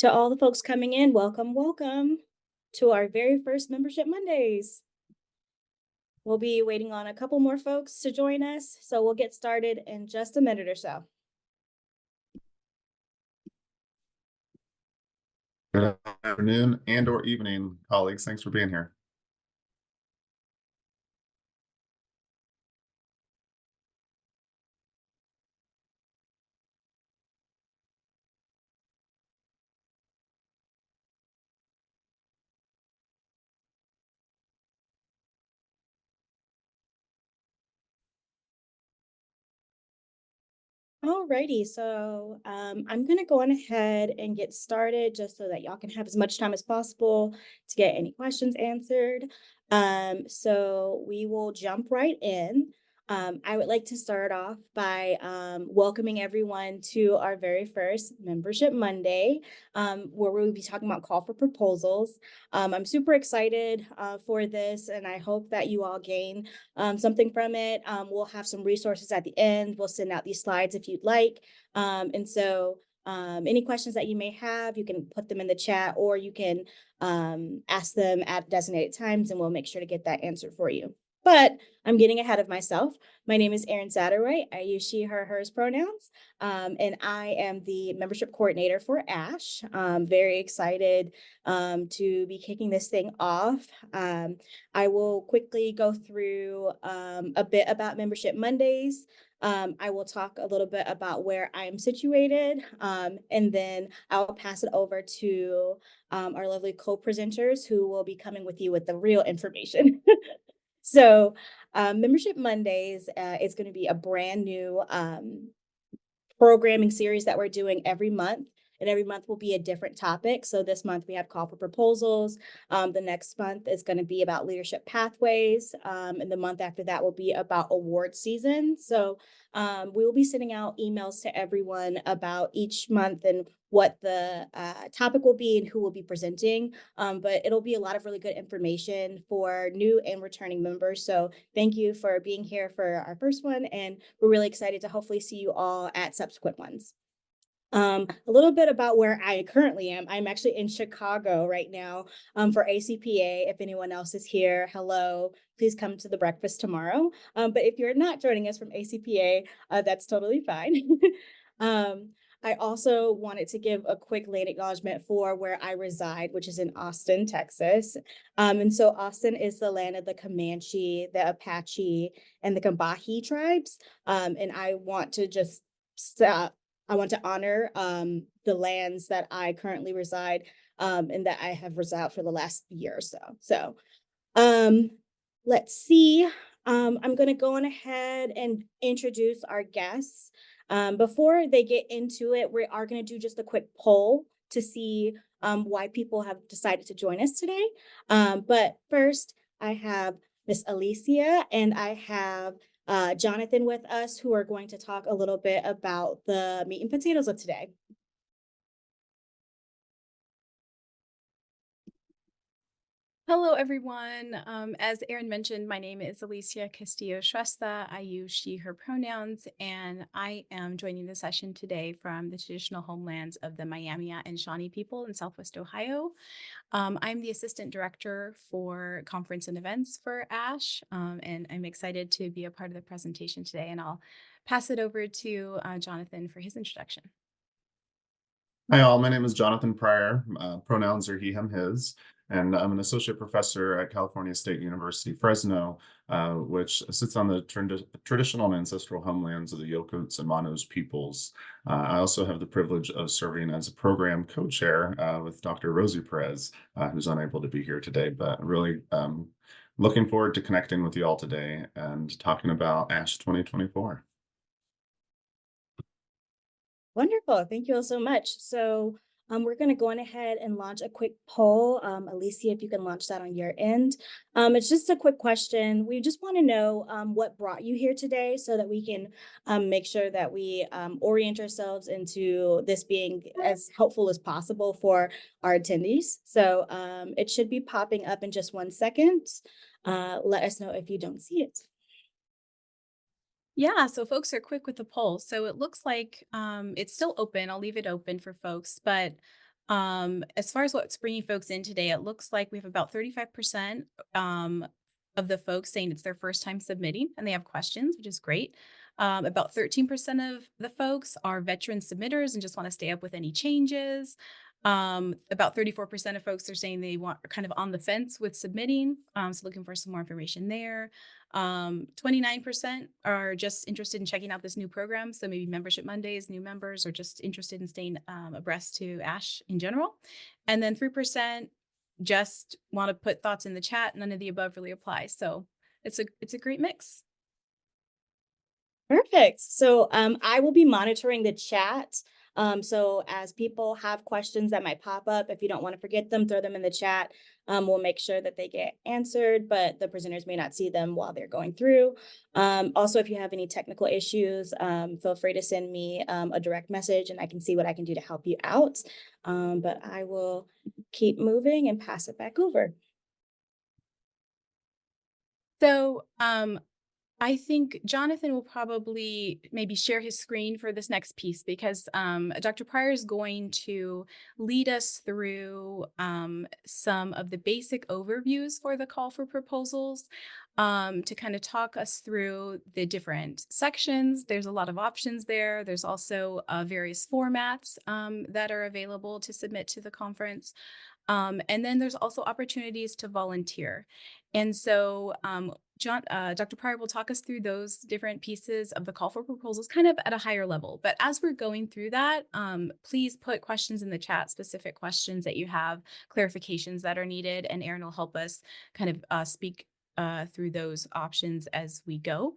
To all the folks coming in, welcome, welcome to our very first Membership Mondays. We'll be waiting on a couple more folks to join us, so we'll get started in just a minute or so. Good afternoon and or evening, colleagues. Thanks for being here. Alrighty, so I'm gonna go on ahead and get started just so that y'all can have as much time as possible to get any questions answered. So we will jump right in. I would like to start off by welcoming everyone to our very first Membership Monday, where we'll be talking about call for proposals. I'm super excited for this, and I hope that you all gain something from it. We'll have some resources at the end. We'll send out these slides if you'd like. Any questions that you may have, you can put them in the chat or you can ask them at designated times and we'll make sure to get that answered for you. But I'm getting ahead of myself. My name is Erin Satterwhite. I use she, her, hers pronouns. And I am the membership coordinator for ASHE. Very excited to be kicking this thing off. I will quickly go through a bit about Membership Mondays. I will talk a little bit about where I'm situated, and then I'll pass it over to our lovely co-presenters who will be coming with you with the real information. So Membership Mondays is going to be a brand new programming series that we're doing every month. And every month will be a different topic. So this month we have call for proposals. The next month is going to be about leadership pathways. And the month after that will be about award season. So we will be sending out emails to everyone about each month and what the topic will be and who will be presenting. But it'll be a lot of really good information for new and returning members. So thank you for being here for our first one. And we're really excited to hopefully see you all at subsequent ones. A little bit about where I currently am. I'm actually in Chicago right now for ACPA. If anyone else is here, hello, please come to the breakfast tomorrow. But if you're not joining us from ACPA, that's totally fine. um, I also wanted to give a quick land acknowledgement for where I reside, which is in Austin, Texas. And so Austin is the land of the Comanche, the Apache, and the Combahee tribes. And I want to just stop. I want to honor the lands that I currently reside and that I have resided for the last year or so. So um, let's see. I'm going to go on ahead and introduce our guests. Before they get into it, we are going to do just a quick poll to see why people have decided to join us today. But first, I have Miss Alicia and I have Jonathan with us who are going to talk a little bit about the meat and potatoes of today. Hello, everyone. As Erin mentioned, my name is Alicia Castillo Shrestha. I use she, her pronouns, and I am joining the session today from the traditional homelands of the Miami and Shawnee people in Southwest Ohio. I'm the assistant director for conference and events for ASHE, and I'm excited to be a part of the presentation today, and I'll pass it over to Jonathan for his introduction. Hi, all. My name is Jonathan Pryor. Pronouns are he, him, his. And I'm an associate professor at California State University, Fresno, which sits on the traditional and ancestral homelands of the Yokuts and Manos peoples. I also have the privilege of serving as a program co-chair with Dr. Rosie Perez, who's unable to be here today, but really looking forward to connecting with you all today and talking about ASHE 2024. Wonderful. Thank you all so much. So we're going to go on ahead and launch a quick poll. Alicia, if you can launch that on your end. It's just a quick question. We just want to know what brought you here today so that we can make sure that we orient ourselves into this being as helpful as possible for our attendees. So it should be popping up in just 1 second. Let us know if you don't see it. Yeah, so folks are quick with the poll. So it looks like it's still open. I'll leave it open for folks, but As far as what's bringing folks in today, it looks like we have about 35% of the folks saying it's their first time submitting and they have questions, which is great. About 13% of the folks are veteran submitters and just want to stay up with any changes. About 34% of folks are saying they are kind of on the fence with submitting, so looking for some more information there. 29% are just interested in checking out this new program, so maybe Membership Mondays, new members, or just interested in staying abreast to ASH in general. And then 3% just want to put thoughts in the chat. None of the above really apply, so it's a great mix. Perfect. So I will be monitoring the chat. So as people have questions that might pop up, if you don't want to forget them, throw them in the chat. We'll make sure that they get answered, but the presenters may not see them while they're going through. Also, if you have any technical issues, feel free to send me a direct message and I can see what I can do to help you out. But I will keep moving and pass it back over. So I think Jonathan will probably maybe share his screen for this next piece because Dr. Pryor is going to lead us through some of the basic overviews for the call for proposals to kind of talk us through the different sections. There's a lot of options there. There's also various formats that are available to submit to the conference. And then there's also opportunities to volunteer. And so Dr. Pryor will talk us through those different pieces of the call for proposals kind of at a higher level. But as we're going through that, please put questions in the chat, specific questions that you have, clarifications that are needed, and Erin will help us kind of speak through those options as we go.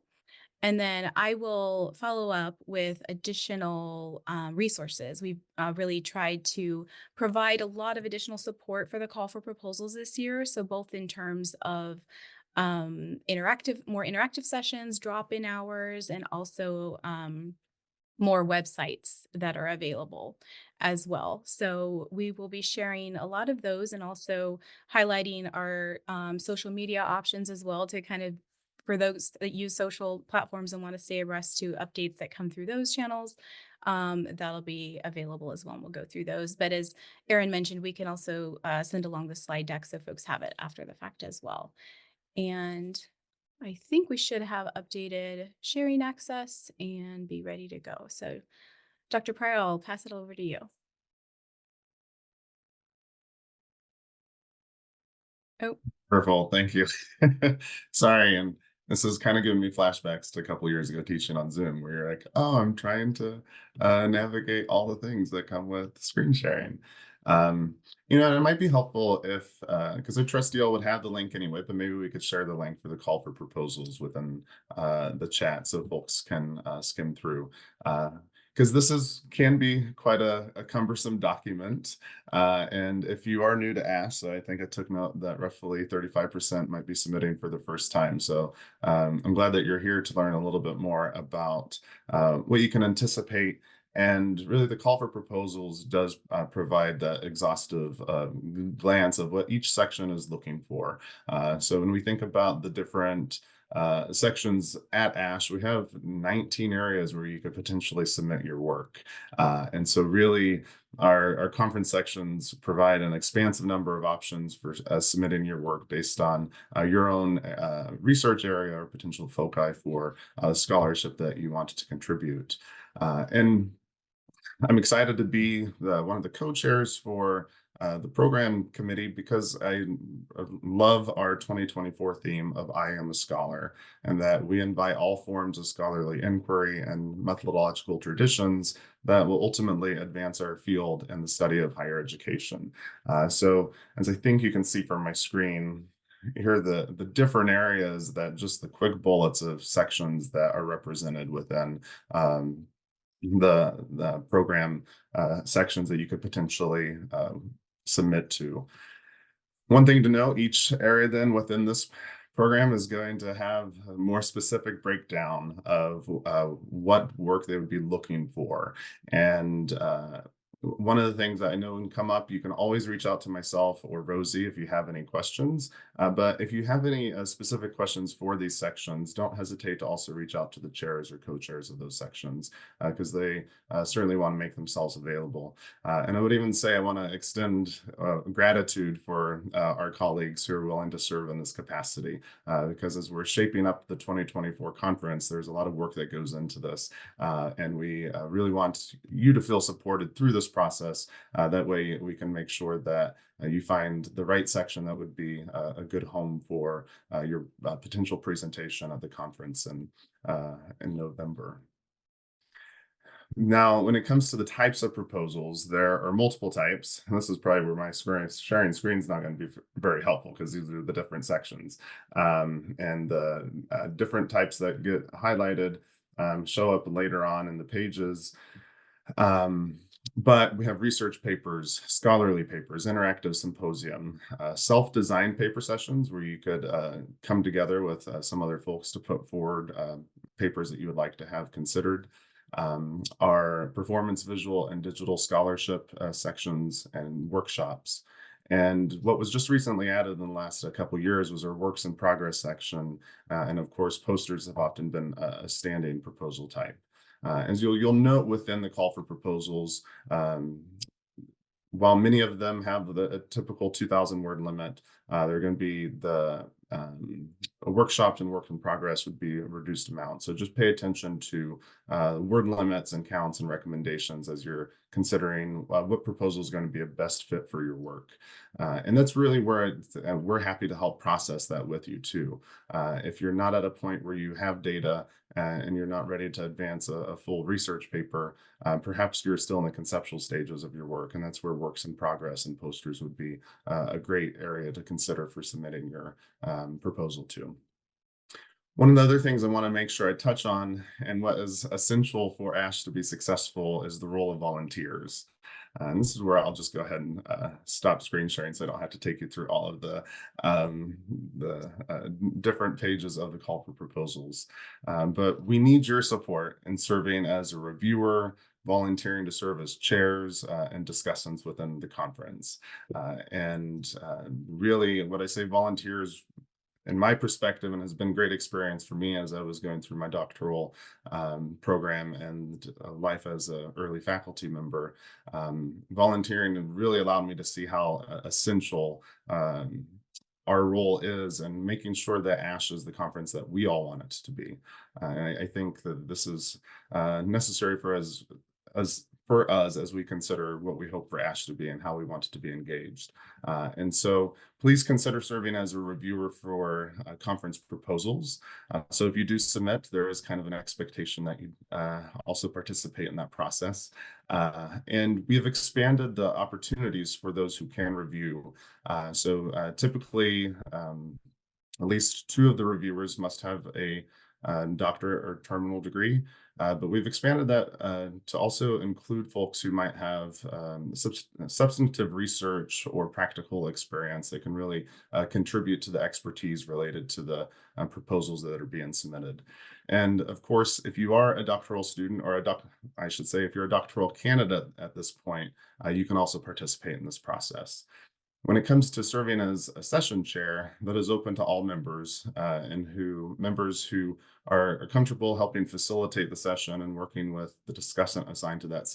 And then I will follow up with additional resources. We've really tried to provide a lot of additional support for the call for proposals this year. So both in terms of more interactive sessions, drop-in hours, and also more websites that are available as well. So we will be sharing a lot of those and also highlighting our social media options as well to kind of for those that use social platforms and want to stay abreast to updates that come through those channels. That'll be available as well. And we'll go through those. But as Erin mentioned, we can also send along the slide deck so folks have it after the fact as well. And I think we should have updated sharing access and be ready to go. So Dr. Pryor, I'll pass it over to you. Oh, Wonderful, thank you. Sorry, and this is kind of giving me flashbacks to a couple years ago teaching on Zoom, where you're like, "Oh, I'm trying to navigate all the things that come with screen sharing." It might be helpful if, because I trust you all would have the link anyway, but maybe we could share the link for the call for proposals within the chat so folks can skim through. Because can be quite a cumbersome document. And if you are new to ASH, so I think I took note that roughly 35% might be submitting for the first time. So I'm glad that you're here to learn a little bit more about what you can anticipate. And really, the call for proposals does provide that exhaustive glance of what each section is looking for. So when we think about the different sections at ASH, we have 19 areas where you could potentially submit your work. And so really, our conference sections provide an expansive number of options for submitting your work based on your own research area or potential foci for scholarship that you want to contribute. And I'm excited to be one of the co-chairs for the program committee because I love our 2024 theme of I am a scholar, and that we invite all forms of scholarly inquiry and methodological traditions that will ultimately advance our field in the study of higher education. So as I think you can see from my screen, here are the different areas that just the quick bullets of sections that are represented within the program sections that you could potentially submit to. One thing to note, each area then within this program is going to have a more specific breakdown of what work they would be looking for. And one of the things that I know can come up, you can always reach out to myself or Rosie if you have any questions. But if you have any specific questions for these sections, don't hesitate to also reach out to the chairs or co-chairs of those sections because they certainly want to make themselves available. And I would even say I want to extend gratitude for our colleagues who are willing to serve in this capacity because as we're shaping up the 2024 conference, there's a lot of work that goes into this. And we really want you to feel supported through this process. That way we can make sure that you find the right section that would be a good home for your potential presentation at the conference in November. Now, when it comes to the types of proposals, there are multiple types. And this is probably where my sharing screen is not going to be very helpful because these are the different sections. And the different types that get highlighted show up later on in the pages. But we have research papers, scholarly papers, interactive symposium, self-designed paper sessions where you could come together with some other folks to put forward papers that you would like to have considered. Our performance, visual, and digital scholarship sections and workshops. And what was just recently added in the last couple years was our works in progress section. And of course, posters have often been a standing proposal type. As you'll note within the call for proposals, while many of them have the typical 2,000 word limit, they're going to be the workshops and work in progress would be a reduced amount. So just pay attention to word limits and counts and recommendations as you're considering what proposal is going to be a best fit for your work. And that's really where we're happy to help process that with you too. If you're not at a point where you have data and you're not ready to advance a full research paper, perhaps you're still in the conceptual stages of your work, and that's where works in progress and posters would be a great area to consider for submitting your proposal to. One of the other things I want to make sure I touch on, and what is essential for ASHE to be successful, is the role of volunteers. And this is where I'll just go ahead and stop screen sharing so I don't have to take you through all of the different pages of the call for proposals. But we need your support in serving as a reviewer, volunteering to serve as chairs and discussants within the conference. Really, what I say volunteers, in my perspective, and has been great experience for me as I was going through my doctoral program and life as an early faculty member, volunteering really allowed me to see how essential our role is and making sure that ASHE is the conference that we all want it to be. I think that this is necessary for us as we consider what we hope for ASHE to be and how we want it to be engaged. And so please consider serving as a reviewer for conference proposals. So if you do submit, there is kind of an expectation that you also participate in that process. And we have expanded the opportunities for those who can review. So typically, at least 2 of the reviewers must have a doctorate or terminal degree. But we've expanded that to also include folks who might have substantive research or practical experience that can really contribute to the expertise related to the proposals that are being submitted. And of course, if you are a doctoral student or I should say, if you're a doctoral candidate at this point, you can also participate in this process. When it comes to serving as a session chair, that is open to all members and members who are comfortable helping facilitate the session and working with the discussant assigned to that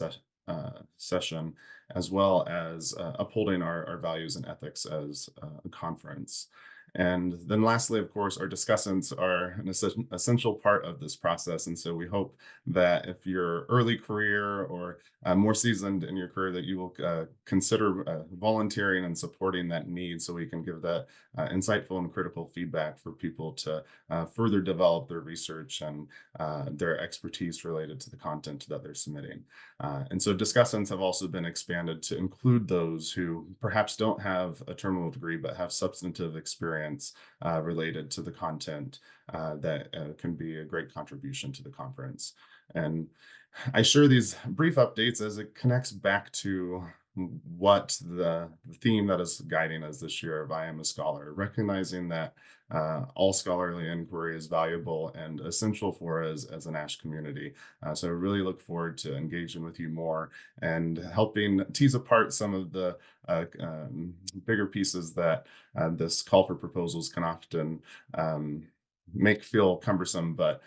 session, as well as upholding our values and ethics as a conference. And then lastly, of course, our discussants are an essential part of this process. And so we hope that if you're early career or more seasoned in your career, that you will consider volunteering and supporting that need so we can give that insightful and critical feedback for people to further develop their research and their expertise related to the content that they're submitting. And so discussants have also been expanded to include those who perhaps don't have a terminal degree but have substantive experience related to the content that can be a great contribution to the conference. And I share these brief updates as it connects back to what the theme that is guiding us this year of I Am a Scholar, recognizing that all scholarly inquiry is valuable and essential for us as an ASH community. So I really look forward to engaging with you more and helping tease apart some of the bigger pieces that this call for proposals can often make feel cumbersome, but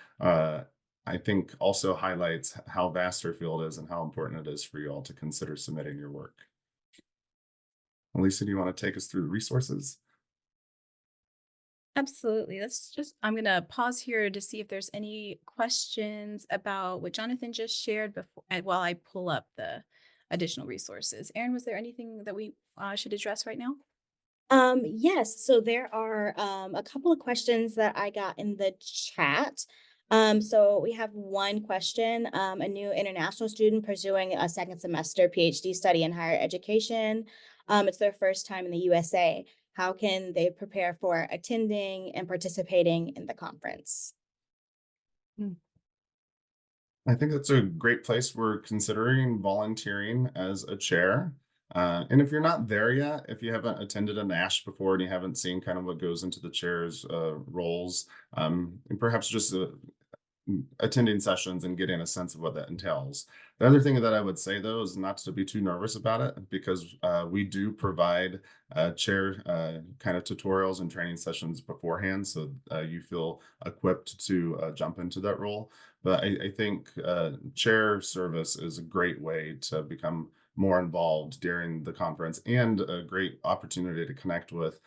I think also highlights how vast our field is and how important it is for you all to consider submitting your work. Lisa, do you want to take us through the resources? Absolutely. I'm going to pause here to see if there's any questions about what Jonathan just shared before, while I pull up the additional resources. Erin, was there anything that we should address right now? Yes, so there are a couple of questions that I got in the chat. So we have one question, a new international student pursuing a second semester PhD study in higher education. It's their first time in the USA. How can they prepare for attending and participating in the conference? I think that's a great place. We're considering volunteering as a chair. And if you're not there yet, if you haven't attended an ASH before and you haven't seen kind of what goes into the chair's roles, and perhaps just attending sessions and getting a sense of what that entails. The other thing that I would say, though, is not to be too nervous about it, because we do provide chair kind of tutorials and training sessions beforehand, so you feel equipped to jump into that role. But I think chair service is a great way to become more involved during the conference and a great opportunity to connect with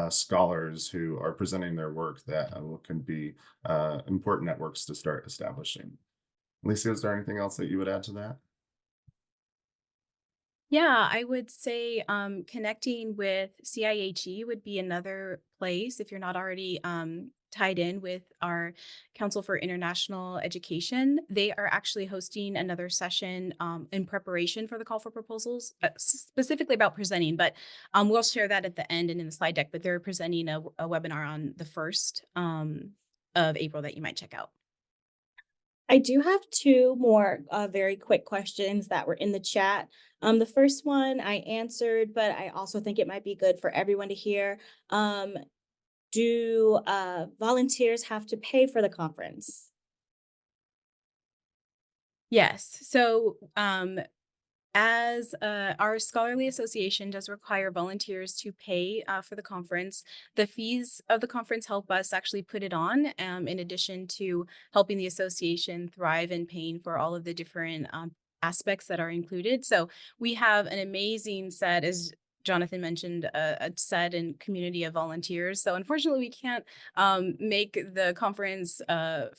scholars who are presenting their work that can be important networks to start establishing. Lisa, is there anything else that you would add to that? Yeah, I would say connecting with CIHE would be another place if you're not already tied in with our Council for International Education. They are actually hosting another session in preparation for the call for proposals, specifically about presenting, but we'll share that at the end and in the slide deck. But they're presenting a webinar on the 1st of April that you might check out. I do have two more very quick questions that were in the chat. The first one I answered, but I also think it might be good for everyone to hear. Do volunteers have to pay for the conference? Yes. So as our scholarly association does require volunteers to pay for the conference, the fees of the conference help us actually put it on, in addition to helping the association thrive and paying for all of the different aspects that are included. So we have an amazing set, as Jonathan mentioned, a set and community of volunteers. So unfortunately, we can't make the conference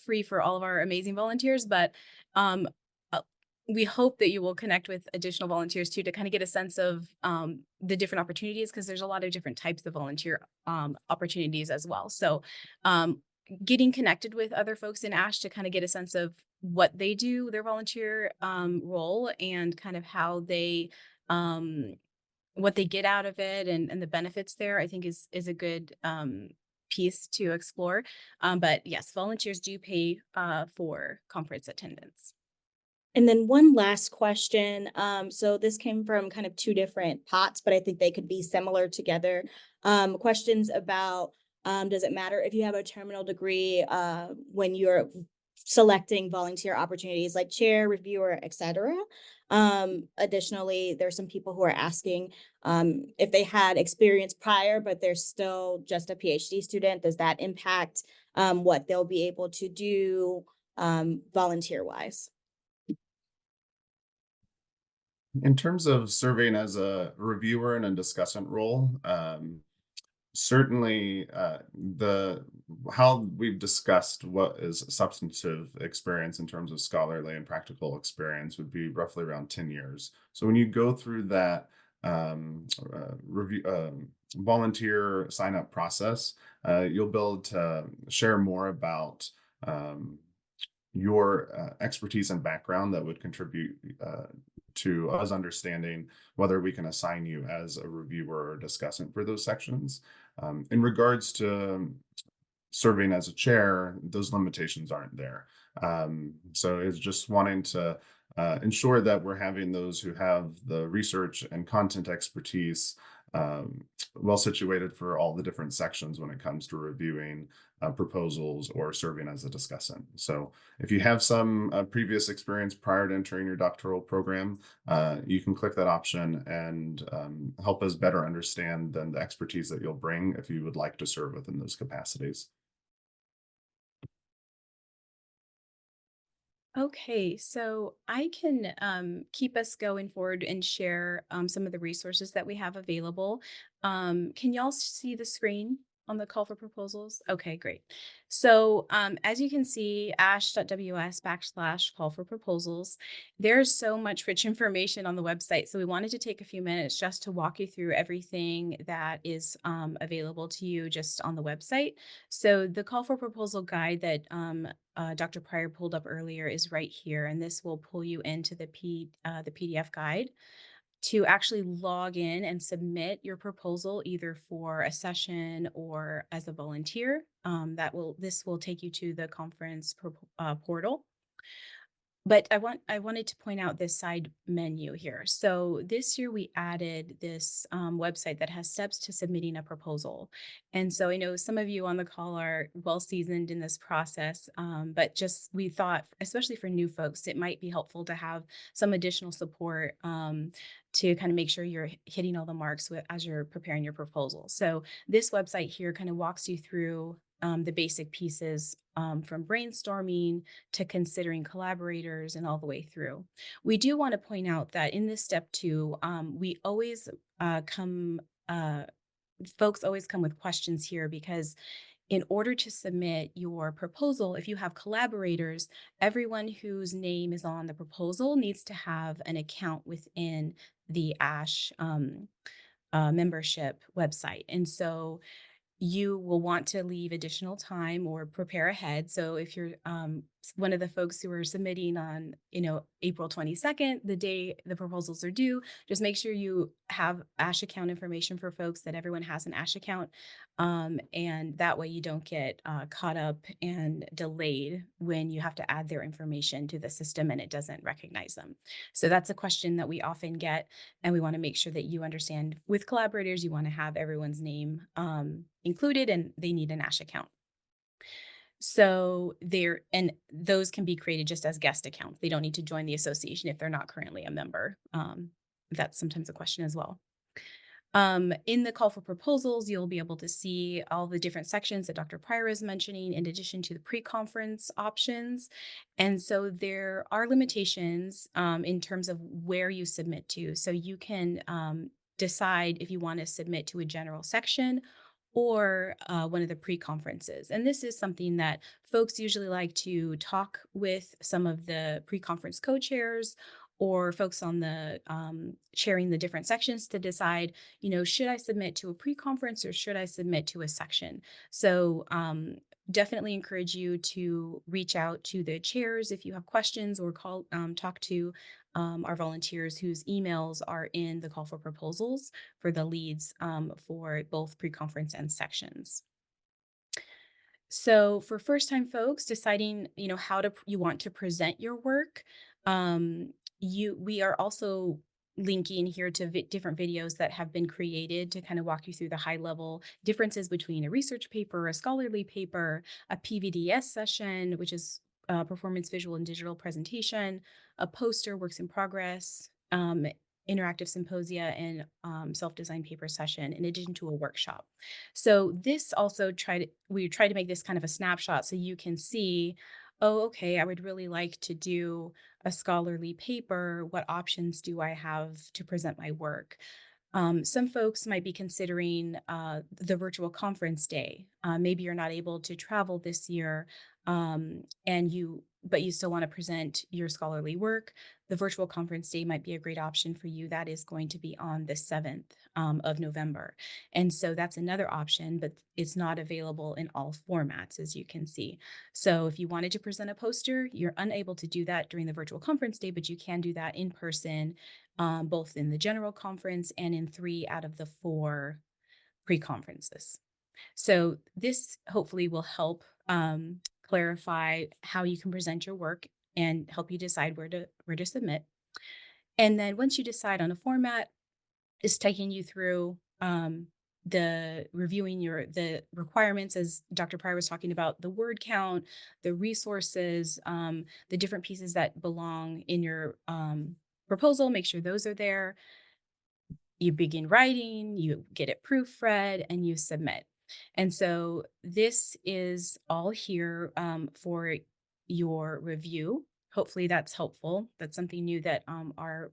free for all of our amazing volunteers, but um, we hope that you will connect with additional volunteers too, to kind of get a sense of the different opportunities, because there's a lot of different types of volunteer opportunities as well. So getting connected with other folks in ASH to kind of get a sense of what they do, their volunteer role, and kind of how they what they get out of it, and the benefits there, I think is a good piece to explore. But yes, volunteers do pay for conference attendance. And then one last question. So this came from kind of two different pots, but I think they could be similar together. Questions about does it matter if you have a terminal degree when you're selecting volunteer opportunities like chair, reviewer, etc. Additionally, there's some people who are asking if they had experience prior, but they're still just a PhD student, does that impact what they'll be able to do volunteer wise? In terms of serving as a reviewer and a discussant role, certainly the how we've discussed what is substantive experience in terms of scholarly and practical experience would be roughly around 10 years. So when you go through that review volunteer sign up process, you'll be able to share more about your expertise and background that would contribute to us understanding whether we can assign you as a reviewer or discussant for those sections. In regards to serving as a chair, those limitations aren't there. So it's just wanting to ensure that we're having those who have the research and content expertise well situated for all the different sections when it comes to reviewing proposals or serving as a discussant. So if you have some previous experience prior to entering your doctoral program, you can click that option and help us better understand then the expertise that you'll bring if you would like to serve within those capacities. Okay, so I can keep us going forward and share some of the resources that we have available. Can y'all see the screen on the call for proposals? Okay, great. So as you can see, ashe.ws /call for proposals, there's so much rich information on the website. So we wanted to take a few minutes just to walk you through everything that is available to you just on the website. So the call for proposal guide that Dr. Pryor pulled up earlier is right here, and this will pull you into the PDF guide to actually log in and submit your proposal either for a session or as a volunteer. This will take you to the conference portal. But I wanted to point out this side menu here. So this year we added this website that has steps to submitting a proposal. And so I know some of you on the call are well seasoned in this process, but just we thought, especially for new folks, it might be helpful to have some additional support to kind of make sure you're hitting all the marks as you're preparing your proposal. So this website here kind of walks you through the basic pieces from brainstorming to considering collaborators and all the way through. We do want to point out that in this step two, we always come, folks always come with questions here because in order to submit your proposal, if you have collaborators, everyone whose name is on the proposal needs to have an account within the ASHE membership website. And so you will want to leave additional time or prepare ahead. So if you're one of the folks who are submitting on, April 22nd, the day the proposals are due, just make sure you have ASHE account information for folks, that everyone has an ASHE account. And that way you don't get caught up and delayed when you have to add their information to the system and it doesn't recognize them. So that's a question that we often get. And we want to make sure that you understand with collaborators, you want to have everyone's name included and they need an ASHE account. So those can be created just as guest accounts. They don't need to join the association if they're not currently a member. That's sometimes a question as well. In the call for proposals, you'll be able to see all the different sections that Dr. Pryor is mentioning, in addition to the pre-conference options. And so there are limitations in terms of where you submit to. So you can decide if you want to submit to a general section or one of the pre-conferences. And this is something that folks usually like to talk with some of the pre-conference co-chairs or folks on the chairing the different sections to decide, should I submit to a pre-conference or should I submit to a section? So definitely encourage you to reach out to the chairs if you have questions, or talk to our volunteers whose emails are in the call for proposals for the leads for both pre-conference and sections. So for first time folks deciding, how you want to present your work, we are also linking here to different videos that have been created to kind of walk you through the high level differences between a research paper, a scholarly paper, a PVDS session, which is performance visual and digital presentation, a poster, works in progress, interactive symposia, and self-designed paper session, in addition to a workshop. So this also we try to make this kind of a snapshot so you can see, oh, okay, I would really like to do a scholarly paper. What options do I have to present my work? Some folks might be considering the virtual conference day. Maybe you're not able to travel this year, but you still want to present your scholarly work. The virtual conference day might be a great option for you. That is going to be on the 7th of November. And so that's another option, but it's not available in all formats, as you can see. So if you wanted to present a poster, you're unable to do that during the virtual conference day, but you can do that in person, both in the general conference and in 3 out of the 4 pre-conferences. So this hopefully will help clarify how you can present your work and help you decide where to submit. And then once you decide on a format, it's taking you through the reviewing the requirements, as Dr. Pryor was talking about, the word count, the resources, the different pieces that belong in your proposal. Make sure those are there. You begin writing, you get it proofread, and you submit. And so this is all here for your review. Hopefully that's helpful. That's something new that our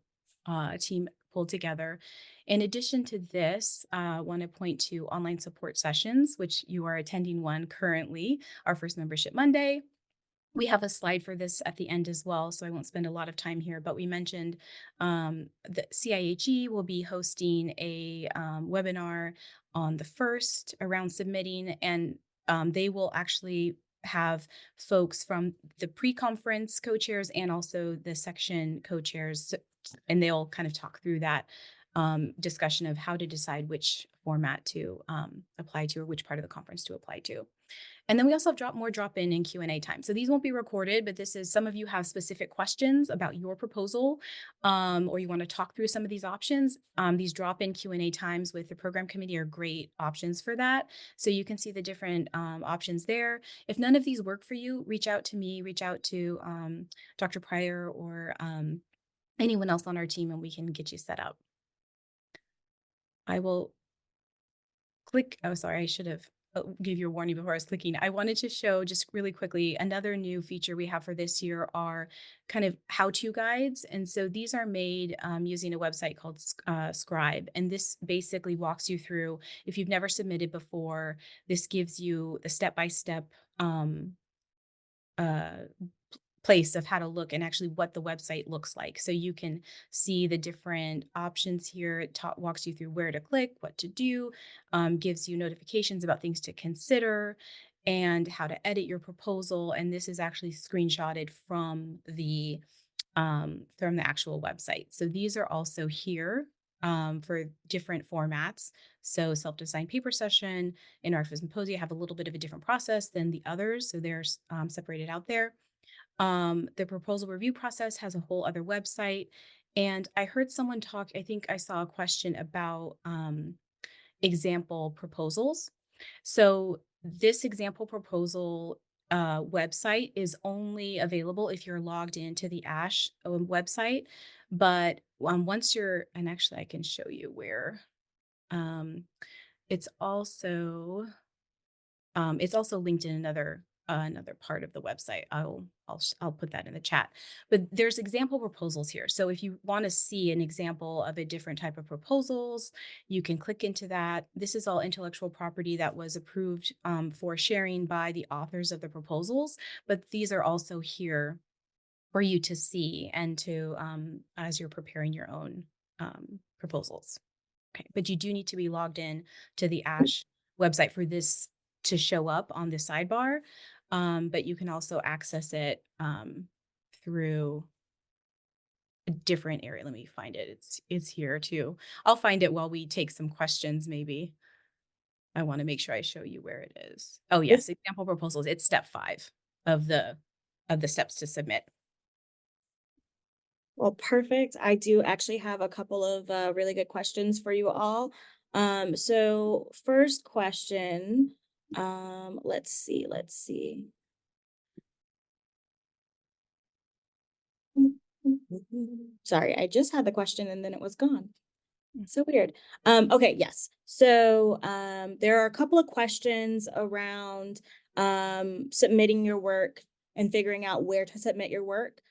team pulled together. In addition to this, I want to point to online support sessions, which you are attending one currently, our first membership Monday. We have a slide for this at the end as well, so I won't spend a lot of time here, but we mentioned the CIHE will be hosting a webinar on the 1st around submitting, and they will actually have folks from the pre-conference co-chairs and also the section co-chairs, and they'll kind of talk through that discussion of how to decide which format to apply to or which part of the conference to apply to. And then we also have more drop-in and Q&A time. So these won't be recorded, but this is, some of you have specific questions about your proposal, or you want to talk through some of these options. These drop-in Q&A times with the program committee are great options for that. So you can see the different options there. If none of these work for you, reach out to me, reach out to Dr. Pryor or anyone else on our team, and we can get you set up. I will click. Oh, sorry, I should have give you a warning before I was clicking. I wanted to show just really quickly another new feature we have for this year are kind of how-to guides. And so these are made using a website called Scribe. And this basically walks you through, if you've never submitted before, this gives you the step-by-step place of how to look and actually what the website looks like. So you can see the different options here. It walks you through where to click, what to do, gives you notifications about things to consider, and how to edit your proposal. And this is actually screenshotted from the actual website. So these are also here for different formats. So self-designed paper session and Art for Symposia have a little bit of a different process than the others. So they're separated out there. The proposal review process has a whole other website. And I heard someone talk, I think I saw a question about example proposals. So this example proposal website is only available if you're logged into the ASHE website. But once you're, and actually I can show you where, it's also linked in another part of the website. I'll put that in the chat. But there's example proposals here. So if you want to see an example of a different type of proposals, you can click into that. This is all intellectual property that was approved for sharing by the authors of the proposals, but these are also here for you to see and to as you're preparing your own proposals. Okay, but you do need to be logged in to the ASHE website for this to show up on the sidebar, but you can also access it through a different area. Let me find it. It's here too. I'll find it while we take some questions. Maybe I want to make sure I show you where it is. Oh yes, example proposals. It's step 5 of the steps to submit. Well, perfect. I do actually have a couple of really good questions for you all. So first question, let's see. Sorry, I just had the question and then it was gone. So weird. Okay, yes. So there are a couple of questions around submitting your work and figuring out where to submit your work.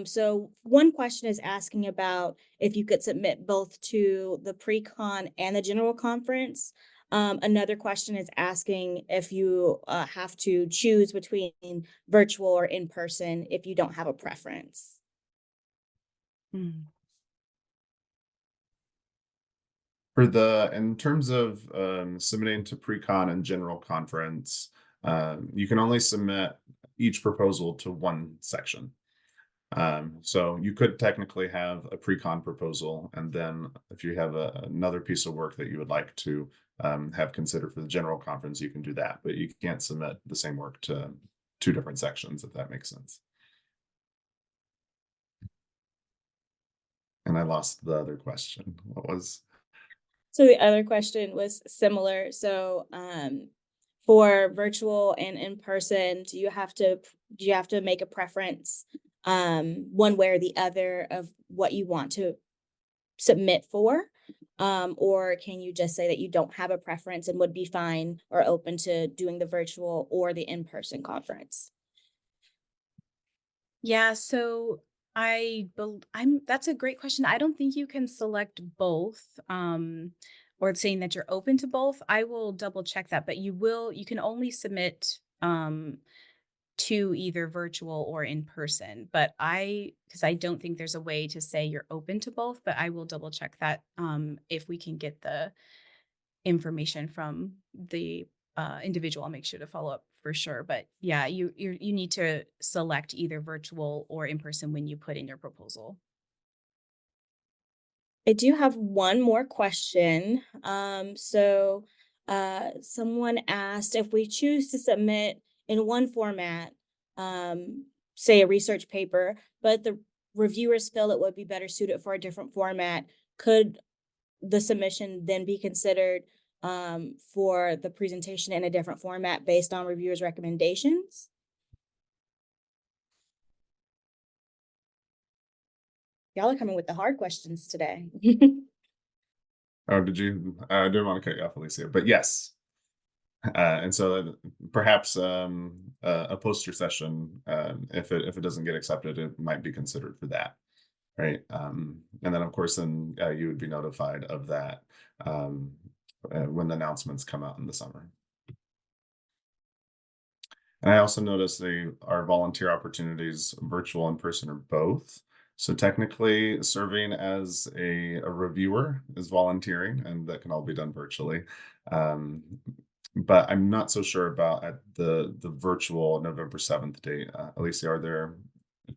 So one question is asking about if you could submit both to the pre-con and the general conference. Another question is asking if you have to choose between virtual or in person if you don't have a preference. In terms of submitting to pre-con and general conference, you can only submit each proposal to one section. So you could technically have a pre-con proposal, and then if you have another piece of work that you would like to have considered for the general conference, you can do that, but you can't submit the same work to 2 different sections, if that makes sense. And I lost the other question. What was? So the other question was similar. So for virtual and in person, do you have to make a preference one way or the other of what you want to submit for? Or can you just say that you don't have a preference and would be fine or open to doing the virtual or the in-person conference? Yeah, so I'm that's a great question. I don't think you can select both, or saying that you're open to both. I will double check that, but you can only submit to either virtual or in person. But because I don't think there's a way to say you're open to both, but I will double check that if we can get the information from the individual. I'll make sure to follow up for sure. But yeah, you need to select either virtual or in person when you put in your proposal. I do have one more question. Someone asked if we choose to submit in one format, say a research paper, but the reviewers feel it would be better suited for a different format, could the submission then be considered for the presentation in a different format based on reviewers' recommendations? Y'all are coming with the hard questions today. Oh, did you? I didn't want to cut you off, Alicia, but yes. And so perhaps a poster session, if it doesn't get accepted, it might be considered for that, right? And then of course, then you would be notified of that um, when the announcements come out in the summer. And I also noticed our volunteer opportunities, virtual and in person, are both. So technically, serving as a reviewer is volunteering, and that can all be done virtually. Um, but I'm not so sure about at the virtual November 7th date. Alicia, are there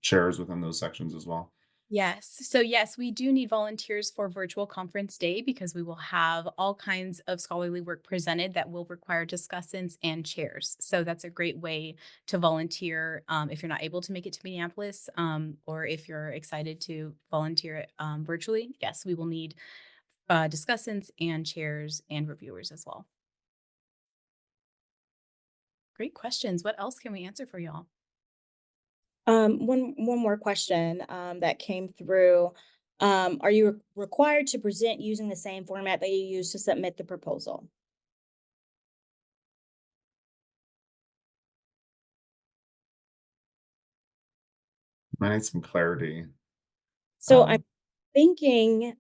chairs within those sections as well? Yes. So, yes, we do need volunteers for virtual conference day because we will have all kinds of scholarly work presented that will require discussants and chairs. So, that's a great way to volunteer if you're not able to make it to Minneapolis, or if you're excited to volunteer virtually. Yes, we will need discussants and chairs and reviewers as well. Great questions. What else can we answer for y'all? One more question that came through. Are you required to present using the same format that you use to submit the proposal? I need some clarity. So I'm Um, thinking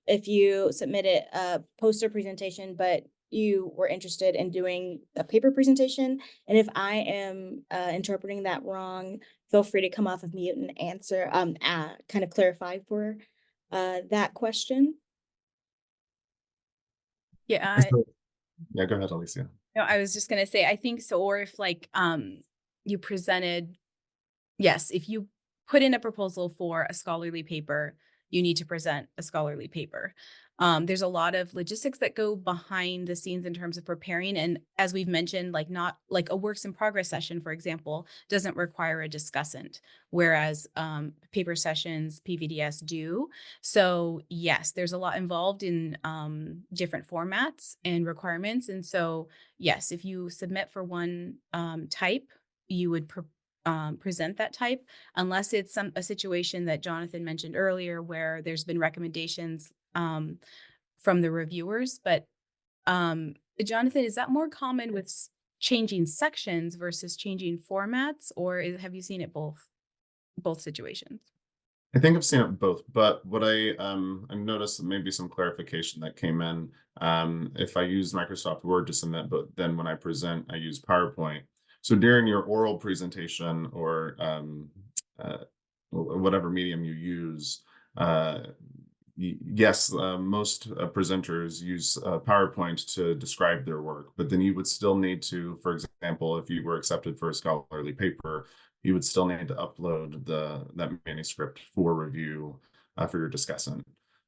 if you submitted a poster presentation, but you were interested in doing a paper presentation, and if I am interpreting that wrong, feel free to come off of mute and answer, kind of clarify for that question. Yeah, yeah, go ahead, Alicia. no, I was just gonna say, I think so, or if like you presented, yes, if you put in a proposal for a scholarly paper, you need to present a scholarly paper. There's a lot of logistics that go behind the scenes in terms of preparing. And as we've mentioned, like not like a works in progress session, for example, doesn't require a discussant, whereas paper sessions, PVDS do. So yes, there's a lot involved in different formats and requirements. And so yes, if you submit for one type, you would present that type, unless it's a situation that Jonathan mentioned earlier where there's been recommendations from the reviewers. But Jonathan, is that more common with changing sections versus changing formats, or have you seen it both situations? I think I've seen it both, but what I've noticed maybe some clarification that came in. If I use Microsoft Word to submit, but then when I present, I use PowerPoint. So during your oral presentation or uh, whatever medium you use, uh, yes, most presenters use PowerPoint to describe their work, but then you would still need to, for example, if you were accepted for a scholarly paper, you would still need to upload that manuscript for review for your discussant.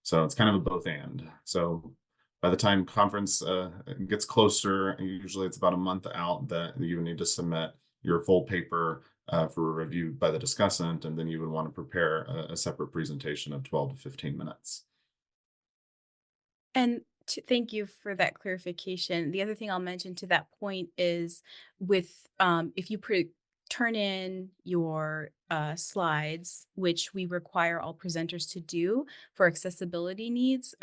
So it's kind of a both and. So by the time conference gets closer, usually it's about a month out that you need to submit your full paper. for review by the discussant, and then you would want to prepare a separate presentation of 12 to 15 minutes. And thank you for that clarification. The other thing I'll mention to that point is with if you turn in your slides, which we require all presenters to do for accessibility needs,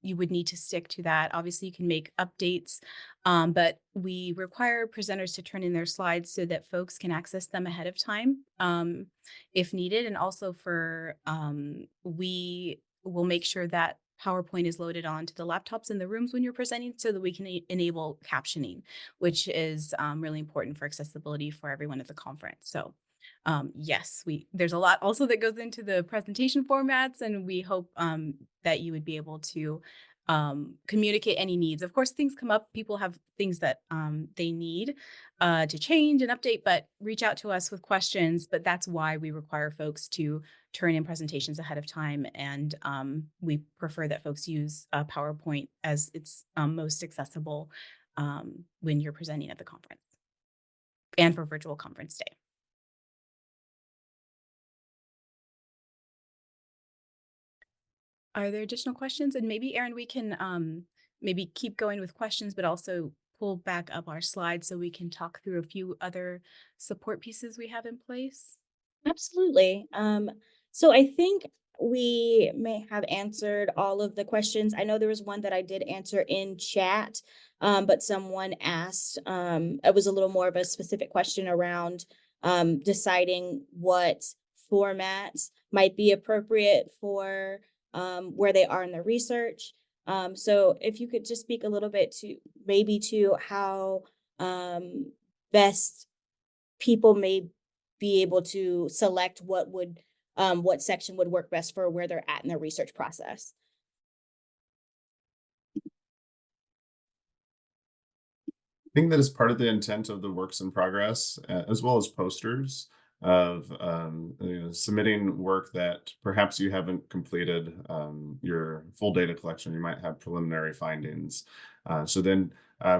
you would need to stick to that. Obviously, you can make updates, but we require presenters to turn in their slides so that folks can access them ahead of time if needed, and also for we will make sure that PowerPoint is loaded onto the laptops in the rooms when you're presenting so that we can enable captioning, which is really important for accessibility for everyone at the conference. So yes, there's a lot also that goes into the presentation formats, and we hope that you would be able to communicate any needs. Of course, things come up. People have things that they need to change and update, but reach out to us with questions. But that's why we require folks to turn in presentations ahead of time. And we prefer that folks use PowerPoint as it's most accessible when you're presenting at the conference and for virtual conference day. Are there additional questions? And maybe, Erin, we can maybe keep going with questions, but also pull back up our slides so we can talk through a few other support pieces we have in place. Absolutely. So I think we may have answered all of the questions. I know there was one that I did answer in chat, but someone asked, it was a little more of a specific question around deciding what formats might be appropriate for where they are in the research. So if you could just speak a little bit to maybe to how best people may be able to select what section would work best for where they're at in their research process. I think that is part of the intent of the works in progress, as well as posters of submitting work that perhaps you haven't completed your full data collection. You might have preliminary findings. So then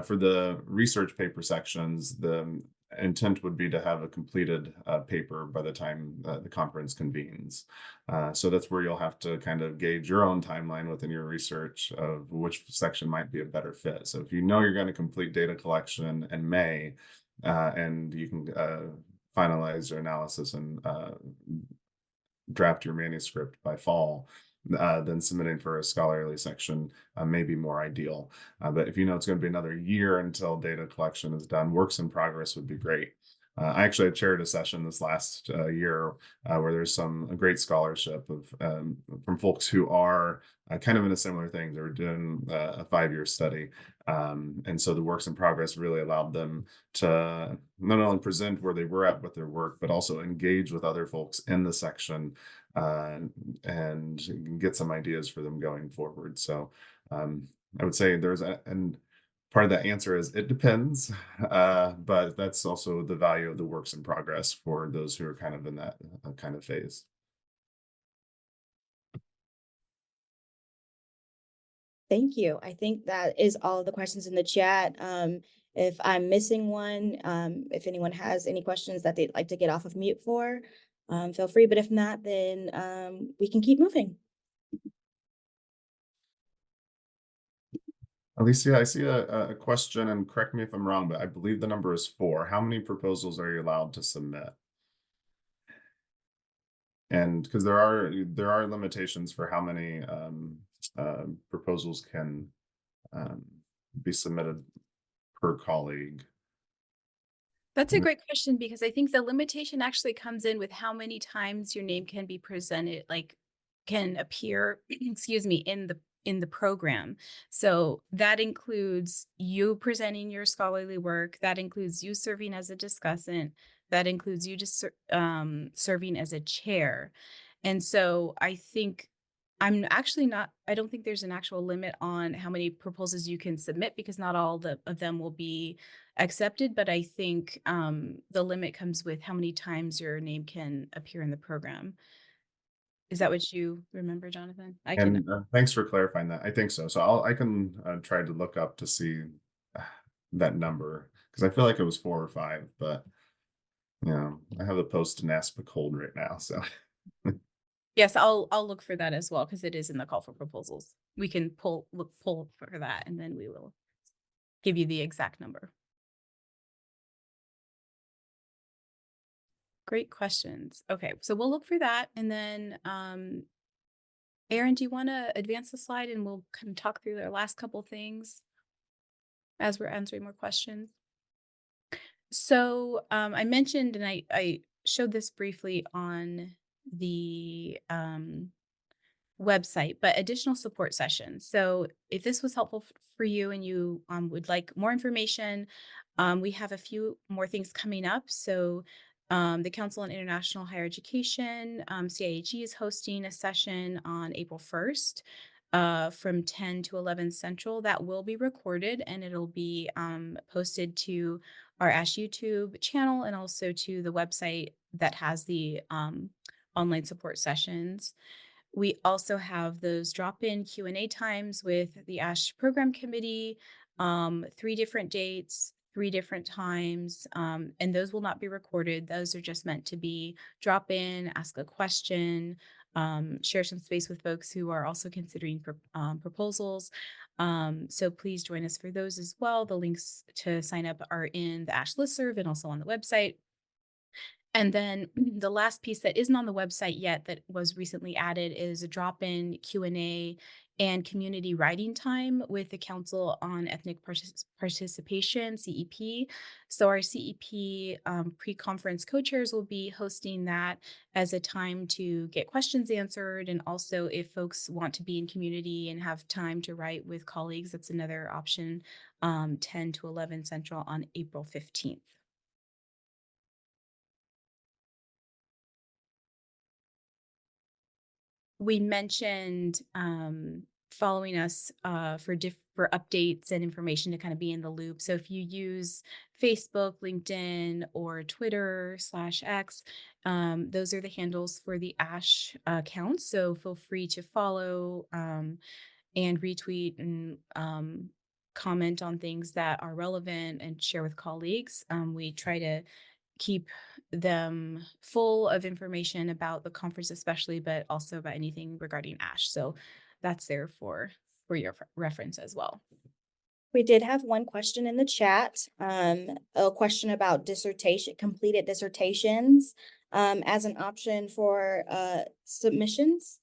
for the research paper sections, the intent would be to have a completed paper by the time the conference convenes. So that's where you'll have to kind of gauge your own timeline within your research of which section might be a better fit. So if you know you're going to complete data collection in May, and you can finalize your analysis and draft your manuscript by fall, then submitting for a scholarly section may be more ideal. But if you know it's going to be another year until data collection is done, works in progress would be great. I actually chaired a session this last year where there's some great scholarship of from folks who are kind of in a similar thing. They were doing a 5-year study. And so the works in progress really allowed them to not only present where they were at with their work, but also engage with other folks in the section and get some ideas for them going forward. So I would say and part of that answer is it depends, but that's also the value of the works in progress for those who are kind of in that kind of phase. Thank you. I think that is all of the questions in the chat. If I'm missing one, if anyone has any questions that they'd like to get off of mute for, feel free. But if not, then we can keep moving. Alicia, I see a question, and correct me if I'm wrong, but I believe the number is 4. How many proposals are you allowed to submit? And because there are limitations for how many proposals can be submitted per colleague. That's a great question because I think the limitation actually comes in with how many times your name can be presented, like can appear, excuse me, in the program. So that includes you presenting your scholarly work. That includes you serving as a discussant. That includes you just serving as a chair. And so I think I'm actually not, I don't think there's an actual limit on how many proposals you can submit because not all of them will be accepted. But I think the limit comes with how many times your name can appear in the program. Is that what you remember, Jonathan? I can. And thanks for clarifying that. I think so. So I can try to look up to see that number because I feel like it was 4 or 5, but Yeah, I have the post and ask cold right now, so. Yes, I'll look for that as well because it is in the call for proposals. We can pull for that, and then we will give you the exact number. Great questions. Okay, so we'll look for that, and then Erin, do you want to advance the slide and we'll kind of talk through the last couple things as we're answering more questions? So I mentioned, and I showed this briefly on the website, but additional support sessions. So if this was helpful for you and you would like more information, we have a few more things coming up. So the Council on International Higher Education, CIHE, is hosting a session on April 1st from 10 to 11 Central. That will be recorded and it'll be posted to our Ash YouTube channel and also to the website that has the online support sessions. We also have those drop-in Q&A times with the ASH program committee, 3 different dates, 3 different times, and those will not be recorded. Those are just meant to be drop in, ask a question, share some space with folks who are also considering proposals. So please join us for those as well. The links to sign up are in the ASH listserv and also on the website. And then the last piece that isn't on the website yet that was recently added is a drop-in Q&A and community writing time with the Council on Ethnic Participation, CEP. So our CEP pre-conference co-chairs will be hosting that as a time to get questions answered. And also if folks want to be in community and have time to write with colleagues, that's another option, 10 to 11 Central on April 15th. We mentioned following us for updates and information to kind of be in the loop. So if you use Facebook, LinkedIn, or Twitter/X, those are the handles for the ASH accounts. So feel free to follow and retweet and comment on things that are relevant and share with colleagues. We try to keep them full of information about the conference especially, but also about anything regarding ASH. So that's there for your reference as well. We did have one question in the chat, a question about completed dissertations, as an option for submissions.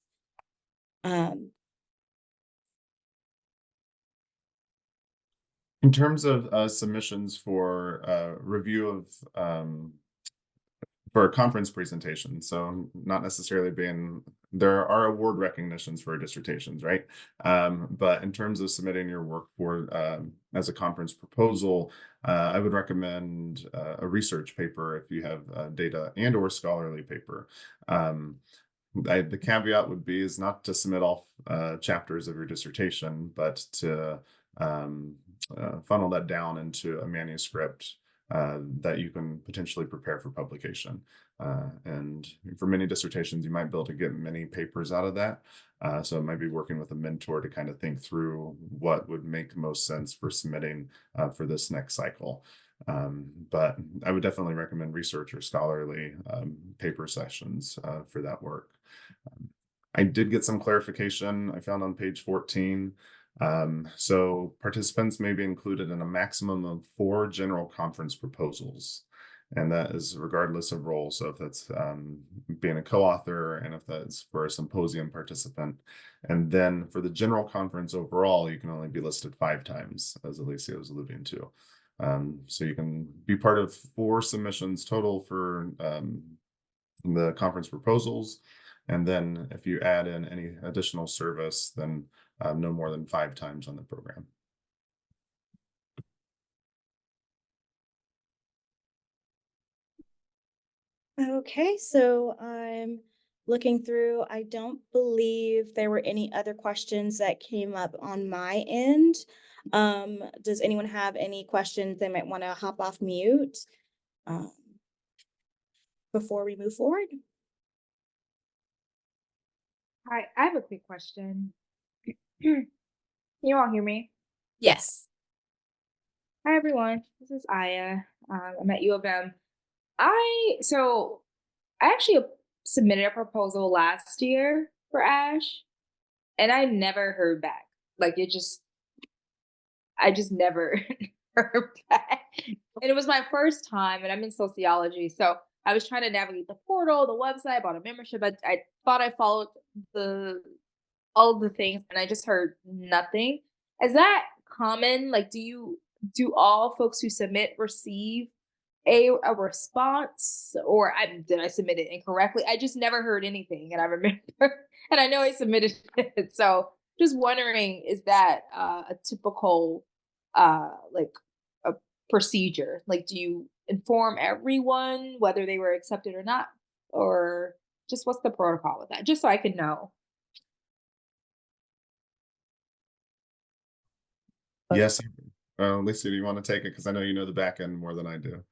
In terms of submissions for review of for a conference presentation, so not necessarily there are award recognitions for dissertations, right? But in terms of submitting your work for as a conference proposal, I would recommend a research paper if you have data and or scholarly paper. The caveat would be is not to submit all chapters of your dissertation, but to funnel that down into a manuscript that you can potentially prepare for publication. And for many dissertations, you might be able to get many papers out of that. So it might be working with a mentor to kind of think through what would make most sense for submitting for this next cycle. But I would definitely recommend research or scholarly paper sessions for that work. I did get some clarification I found on page 14. So participants may be included in a maximum of 4 general conference proposals, and that is regardless of role. So if that's being a co-author and if that's for a symposium participant, and then for the general conference overall, you can only be listed 5 times, as Alicia was alluding to. So you can be part of 4 submissions total for the conference proposals. And then if you add in any additional service, then no more than 5 times on the program. Okay, so I'm looking through. I don't believe there were any other questions that came up on my end. Does anyone have any questions they might want to hop off mute before we move forward? Hi, I have a quick question. Can you all hear me? Yes. Hi, everyone. This is Aya. I'm at U of M. So I actually submitted a proposal last year for Ash, and I never heard back. Like I just never heard back. And it was my first time, and I'm in sociology, so I was trying to navigate the portal, the website, bought a membership. I thought I followed the all of the things, and I just heard nothing. Is that common? Like, do all folks who submit receive a response, or did I submit it incorrectly? I just never heard anything, and I remember, and I know I submitted it. So, just wondering, is that a typical, like a procedure? Like, do you inform everyone whether they were accepted or not, or just what's the protocol with that? Just so I can know. Yes. Lisa, do you want to take it? Because I know you know the back end more than I do.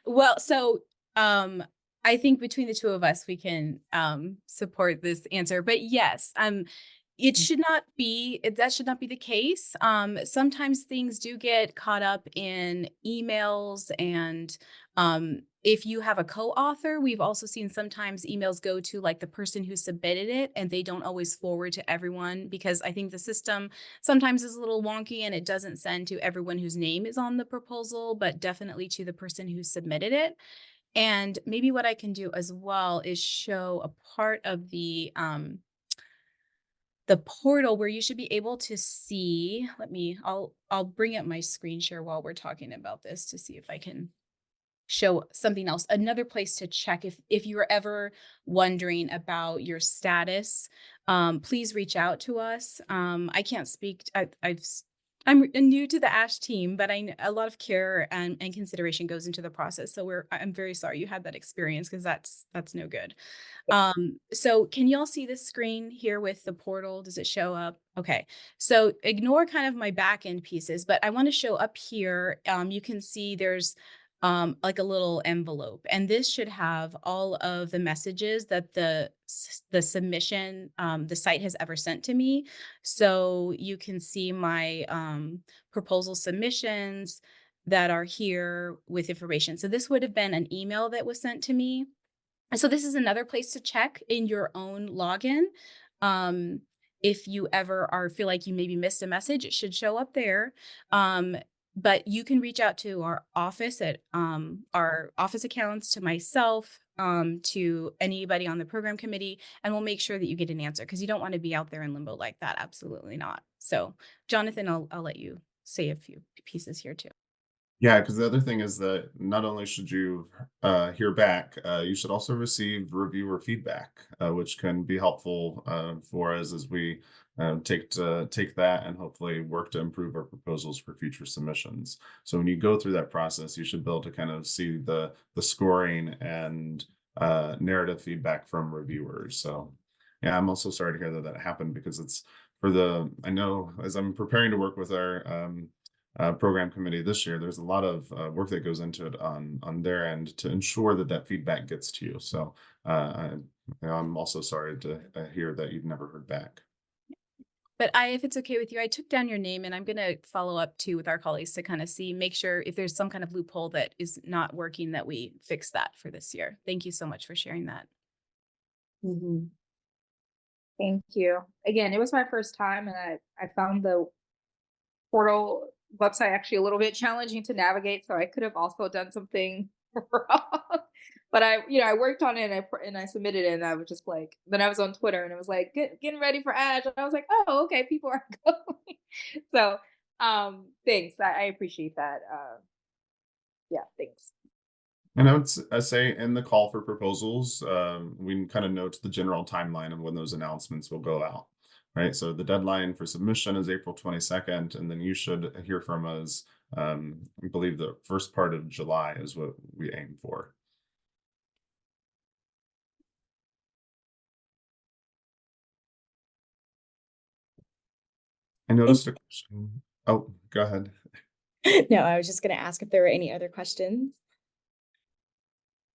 Well, so I think between the two of us we can support this answer. But yes, it should not be that should not be the case. Sometimes things do get caught up in emails, and if you have a co-author, we've also seen sometimes emails go to like the person who submitted it, and they don't always forward to everyone because I think the system sometimes is a little wonky and it doesn't send to everyone whose name is on the proposal, but definitely to the person who submitted it. And maybe what I can do as well is show a part of the portal where you should be able to see. I'll bring up my screen share while we're talking about this to see if I can show something else. Another place to check if you're ever wondering about your status, please reach out to us. I can't speak. I'm new to the ASH team, but a lot of care and consideration goes into the process. So I'm very sorry you had that experience because that's no good. So can y'all see this screen here with the portal? Does it show up? Okay. So ignore kind of my back end pieces, but I want to show up here. You can see there's like a little envelope, and this should have all of the messages that the submission, the site has ever sent to me. So you can see my proposal submissions that are here with information. So this would have been an email that was sent to me. So this is another place to check in your own login. Um, if you ever feel like you maybe missed a message, it should show up there. But you can reach out to our office at our office accounts, to myself, to anybody on the program committee, and we'll make sure that you get an answer because you don't want to be out there in limbo like that. Absolutely not. So, Jonathan, I'll let you say a few pieces here too. Yeah, because the other thing is that not only should you hear back, you should also receive reviewer feedback, which can be helpful for us as we take that and hopefully work to improve our proposals for future submissions. So when you go through that process, you should be able to kind of see the scoring and narrative feedback from reviewers. So yeah, I'm also sorry to hear that happened because it's I know as I'm preparing to work with our program committee this year, there's a lot of work that goes into it on their end to ensure that that feedback gets to you. So I'm also sorry to hear that you've never heard back. But if it's okay with you, I took down your name and I'm going to follow up too with our colleagues to kind of make sure if there's some kind of loophole that is not working, that we fix that for this year. Thank you so much for sharing that. Mhm. Thank you. Again, it was my first time, and I found the portal website actually a little bit challenging to navigate, so I could have also done something wrong. But I worked on it, and I submitted it, and I was just like, then I was on Twitter, and it was like, getting ready for Ash. And I was like, oh, okay, people are going. So, thanks. I appreciate that. Yeah, thanks. And I say in the call for proposals, we can kind of note the general timeline of when those announcements will go out, right? So the deadline for submission is April 22nd, and then you should hear from us. I believe the first part of July is what we aim for. I noticed a question. Oh, go ahead. No, I was just going to ask if there were any other questions.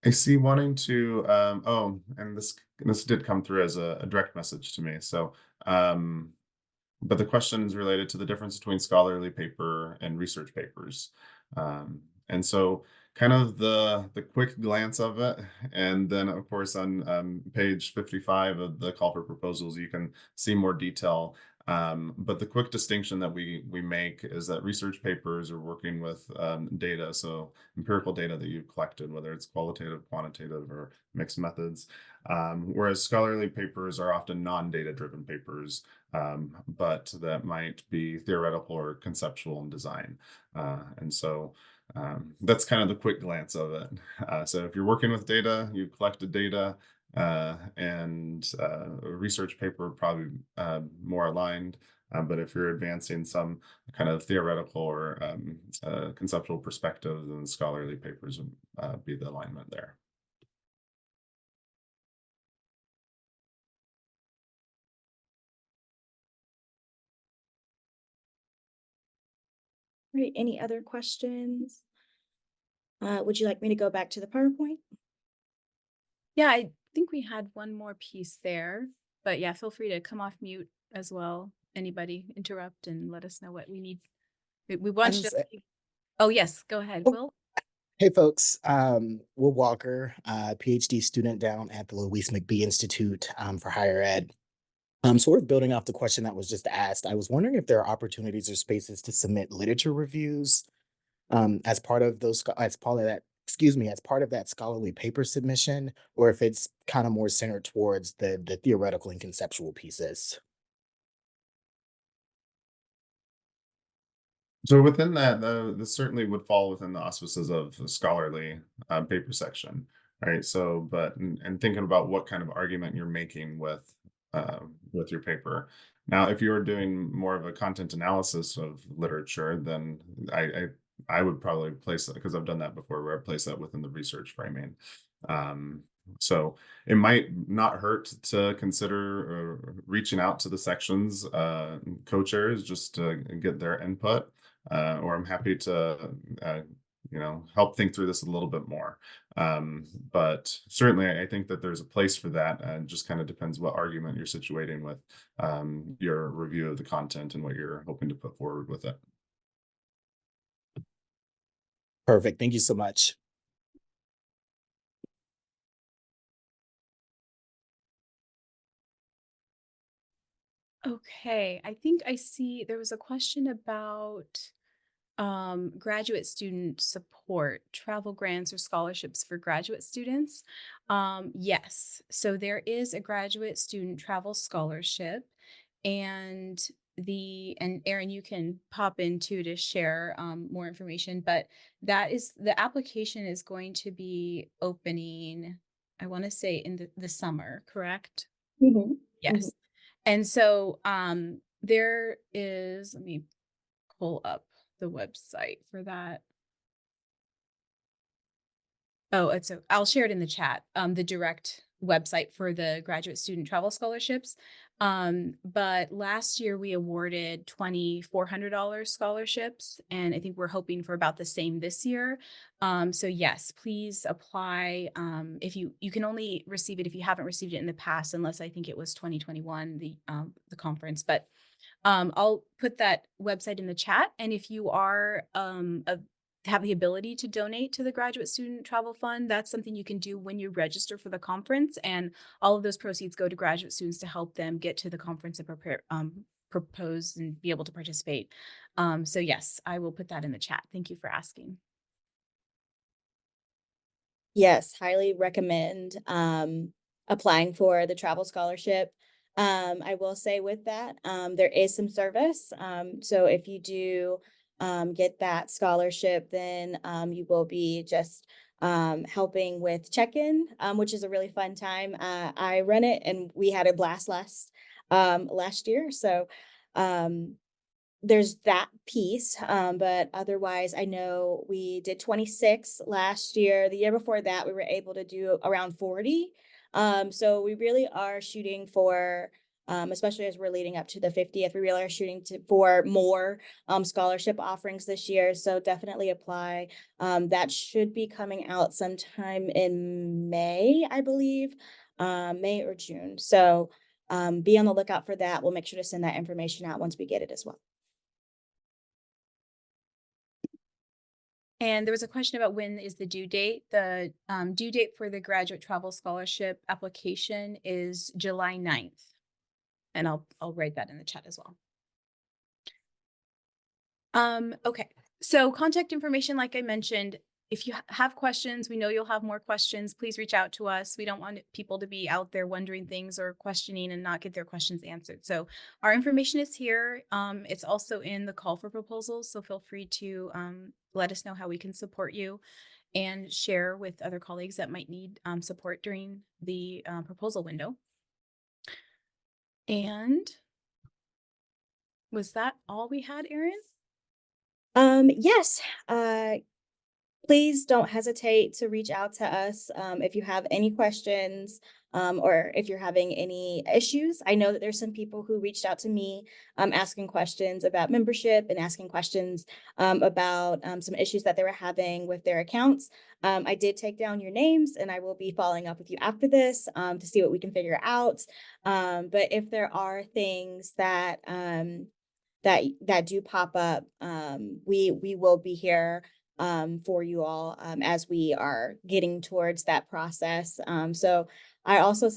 I see wanting to and this did come through as a direct message to me. So but the question is related to the difference between scholarly paper and research papers. And so kind of the quick glance of it, and then of course on page 55 of the call for proposals, you can see more detail. But the quick distinction that we make is that research papers are working with data, so empirical data that you've collected, whether it's qualitative, quantitative, or mixed methods. Whereas scholarly papers are often non-data driven papers, but that might be theoretical or conceptual in design. And so that's kind of the quick glance of it. So if you're working with data, you collected data, and a research paper probably more aligned. But if you're advancing some kind of theoretical or conceptual perspective, then scholarly papers would be the alignment there. Right, any other questions? Would you like me to go back to the PowerPoint? Yeah, I think we had one more piece there, but yeah, feel free to come off mute as well. Anybody interrupt and let us know what we need. We want you to. Oh, yes, go ahead, Oh. Will. Hey folks, Will Walker, PhD student down at the Louise McBee Institute for Higher Ed. Sort of building off the question that was just asked, I was wondering if there are opportunities or spaces to submit literature reviews as part of those, as part of that, excuse me, as part of that scholarly paper submission, or if it's kind of more centered towards the theoretical and conceptual pieces. So within that, this certainly would fall within the auspices of the scholarly paper section, right? So, but and thinking about what kind of argument you're making with your paper. Now, if you're doing more of a content analysis of literature, then I would probably place that, because I've done that before, where I place that within the research framing. So it might not hurt to consider reaching out to the sections co-chairs just to get their input, or I'm happy to help think through this a little bit more. But certainly I think that there's a place for that, and just kind of depends what argument you're situating with your review of the content and what you're hoping to put forward with it. Perfect. Thank you so much. Okay, I think I see there was a question about graduate student support, travel grants or scholarships for graduate students. Yes, so there is a graduate student travel scholarship, and Erin, you can pop in too to share more information, but the application is going to be opening, I want to say in the summer, correct? Yes. And so there is, let me pull up the website for that. Oh, I'll share it in the chat, the direct website for the graduate student travel scholarships. But last year we awarded $2,400 scholarships, and I think we're hoping for about the same this year. So yes, please apply. If you can only receive it if you haven't received it in the past, unless I think it was 2021, the conference. But I'll put that website in the chat. And if you are have the ability to donate to the Graduate Student Travel Fund, that's something you can do when you register for the conference. And all of those proceeds go to graduate students to help them get to the conference and prepare, propose and be able to participate. So yes, I will put that in the chat. Thank you for asking. Yes, highly recommend applying for the travel scholarship. I will say with that, there is some service. So if you do get that scholarship, then you will be just helping with check-in, which is a really fun time. I run it and we had a blast last year. So there's that piece, but otherwise I know we did 26 last year. The year before that, we were able to do around 40. So we really are shooting for, especially as we're leading up to the 50th, we really are shooting for more scholarship offerings this year. So definitely apply. That should be coming out sometime in May, I believe, May or June. So be on the lookout for that. We'll make sure to send that information out once we get it as well. And there was a question about when is the due date. The due date for the graduate travel scholarship application is July 9th. And I'll write that in the chat as well. Okay. So contact information, like I mentioned, if you have questions, we know you'll have more questions, please reach out to us. We don't want people to be out there wondering things or questioning and not get their questions answered. So our information is here. It's also in the call for proposals. So feel free to let us know how we can support you and share with other colleagues that might need support during the proposal window. And was that all we had, Erin? Yes, please don't hesitate to reach out to us if you have any questions or if you're having any issues. I know that there's some people who reached out to me asking questions about membership and asking questions about some issues that they were having with their accounts. I did take down your names and I will be following up with you after this to see what we can figure out. But if there are things that that do pop up, we will be here for you all as we are getting towards that process. So I also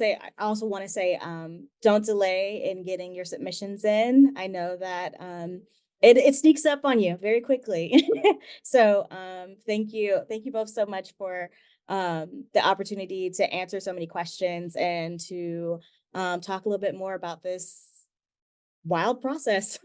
want to say, don't delay in getting your submissions in. I know that it sneaks up on you very quickly. So thank you both so much for the opportunity to answer so many questions and to talk a little bit more about this wild process.